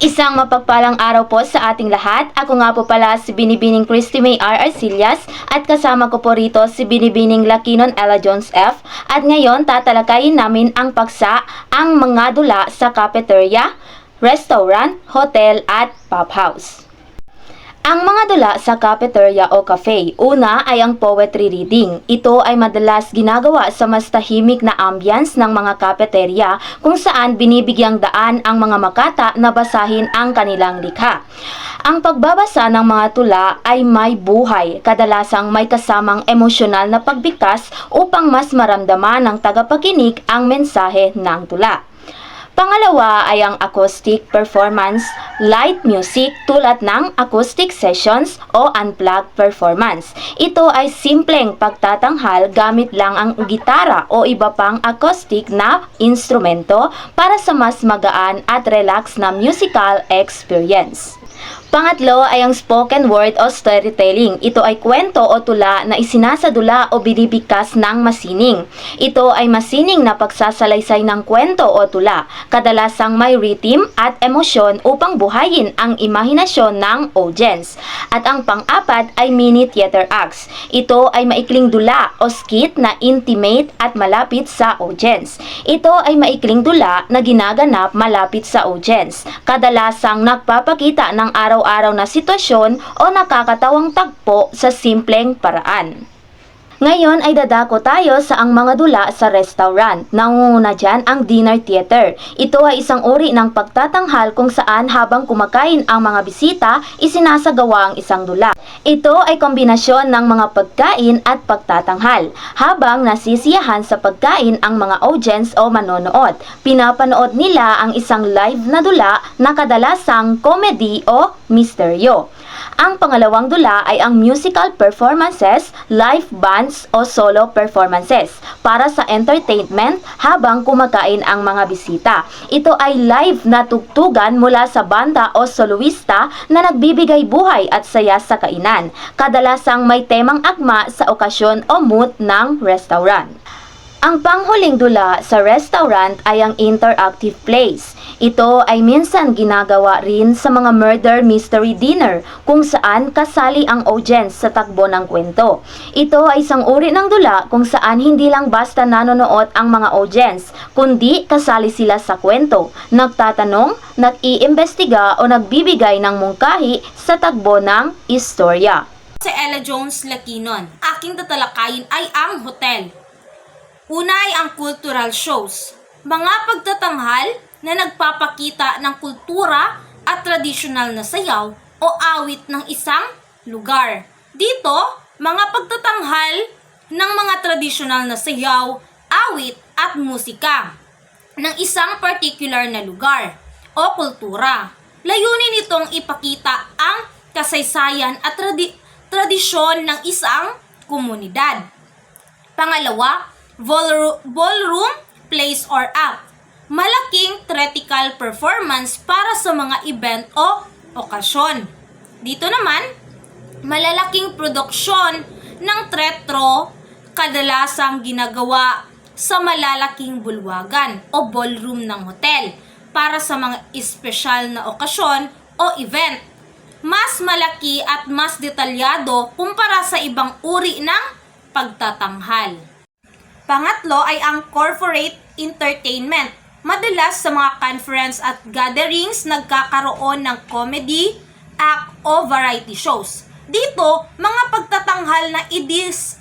Isang mapagpalang araw po sa ating lahat. Ako nga po pala si Binibining Christy May R. Arcillas at kasama ko po rito si Binibining Lakinon Ella Jones F. At ngayon tatalakayin namin ang paksa ang mga dula sa cafeteria, restaurant, hotel at pub house. Ang mga dula sa cafeteria o cafe, una ay ang poetry reading. Ito ay madalas ginagawa sa mas tahimik na ambience ng mga cafeteria kung saan binibigyang daan ang mga makata na basahin ang kanilang likha. Ang pagbabasa ng mga tula ay may buhay, kadalasang may kasamang emosyonal na pagbigkas upang mas maramdaman ng tagapakinig ang mensahe ng tula. Pangalawa ay ang acoustic performance, light music tulad ng acoustic sessions o unplugged performance. Ito ay simpleng pagtatanghal gamit lang ang gitara o iba pang acoustic na instrumento para sa mas magaan at relax na musical experience. Pangatlo ay ang spoken word o storytelling. Ito ay kwento o tula na isinasadula o binibigkas ng masining. Ito ay masining na pagsasalaysay ng kwento o tula, kadalasang may rhythm at emosyon upang buhayin ang imahinasyon ng audience. At ang pang-apat ay mini theater acts. Ito ay maikling dula o skit na intimate at malapit sa audience. Ito ay maikling dula na ginaganap malapit sa audience, kadalasang nagpapakita ng araw-araw na sitwasyon o nakakatawang tagpo sa simpleng paraan. Ngayon ay dadako tayo sa ang mga dula sa restaurant. Nangunguna dyan ang dinner theater. Ito ay isang uri ng pagtatanghal kung saan habang kumakain ang mga bisita, isinasagawa ang isang dula. Ito ay kombinasyon ng mga pagkain at pagtatanghal. Habang nasisiyahan sa pagkain ang mga audience o manonood, pinapanood nila ang isang live na dula na kadalasang comedy o misteryo. Ang pangalawang dula ay ang musical performances, live bands o solo performances para sa entertainment habang kumakain ang mga bisita. Ito ay live na tugtugan mula sa banda o soloista na nagbibigay buhay at saya sa kainan. Kadalasang may temang akma sa okasyon o mood ng restaurant. Ang panghuling dula sa restaurant ay ang interactive plays. Ito ay minsan ginagawa rin sa mga murder mystery dinner kung saan kasali ang audience sa takbo ng kwento. Ito ay isang uri ng dula kung saan hindi lang basta nanonood ang mga audience, kundi kasali sila sa kwento, nagtatanong, nag-iimbestiga o nagbibigay ng mungkahi sa takbo ng istorya. Si Ella Jones Lakinon, aking tatalakayin ay ang hotel. Una ay ang cultural shows, mga pagtatanghal na nagpapakita ng kultura at tradisyonal na sayaw o awit ng isang lugar. Dito, mga pagtatanghal ng mga tradisyonal na sayaw, awit at musika ng isang particular na lugar o kultura. Layunin itong ipakita ang kasaysayan at tradisyon ng isang komunidad. Pangalawa, ballroom, plays or act. Malaking theatrical performance para sa mga event o okasyon. Dito naman, malalaking produksyon ng teatro kadalasang ginagawa sa malalaking bulwagan o ballroom ng hotel para sa mga espesyal na okasyon o event. Mas malaki at mas detalyado kumpara sa ibang uri ng pagtatanghal. Pangatlo ay ang corporate entertainment. Madalas sa mga conference at gatherings nagkakaroon ng comedy, act o variety shows. Dito, mga pagtatanghal na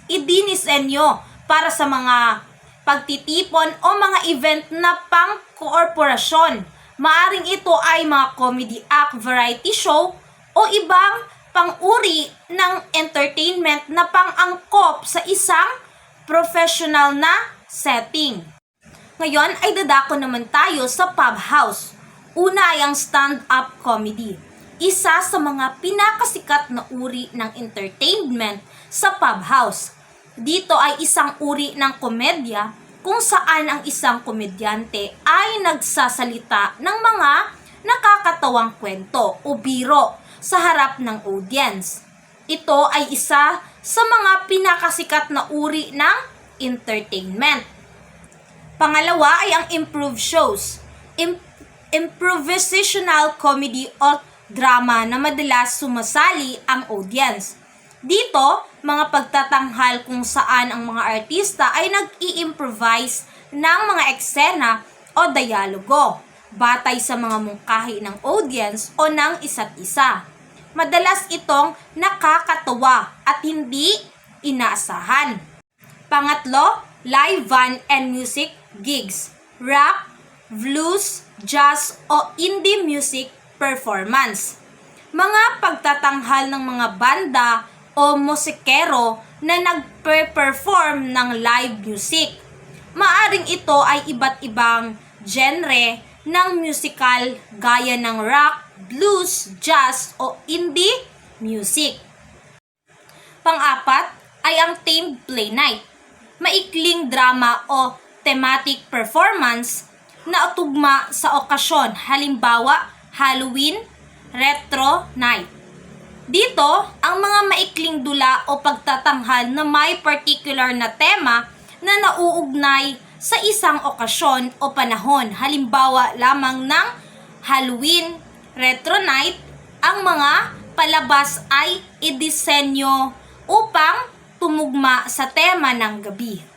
idinisenyo para sa mga pagtitipon o mga event na pang-korporasyon. Maaring ito ay mga comedy act, variety show o ibang pang-uri ng entertainment na pang-angkop sa isang professional na setting. Ngayon ay dadako naman tayo sa pub house. Una ay ang stand-up comedy. Isa sa mga pinakasikat na uri ng entertainment sa pub house. Dito ay isang uri ng komedya kung saan ang isang komedyante ay nagsasalita ng mga nakakatawang kwento o biro sa harap ng audience. Ito ay isa sa mga pinakasikat na uri ng entertainment. Pangalawa ay ang improved shows. improvisational comedy o drama na madalas sumasali ang audience. Dito, mga pagtatanghal kung saan ang mga artista ay nag-i-improvise ng mga eksena o dialogo batay sa mga mungkahi ng audience o ng isa't isa. Madalas itong nakakatawa at hindi inaasahan. Pangatlo, live band and music gigs, rock, blues, jazz o indie music performance. Mga pagtatanghal ng mga banda o musikero na nagpe-perform ng live music. Maaring ito ay iba't ibang genre ng musical gaya ng rock, blues, jazz o indie music. Pang-apat ay ang themed play night. Maikling drama o thematic performance na tugma sa okasyon, halimbawa Halloween, retro night. Dito, ang mga maikling dula o pagtatanghal na may particular na tema na nauugnay sa isang okasyon o panahon, halimbawa lamang ng Halloween, retro night, ang mga palabas ay idisenyo upang tumugma sa tema ng gabi.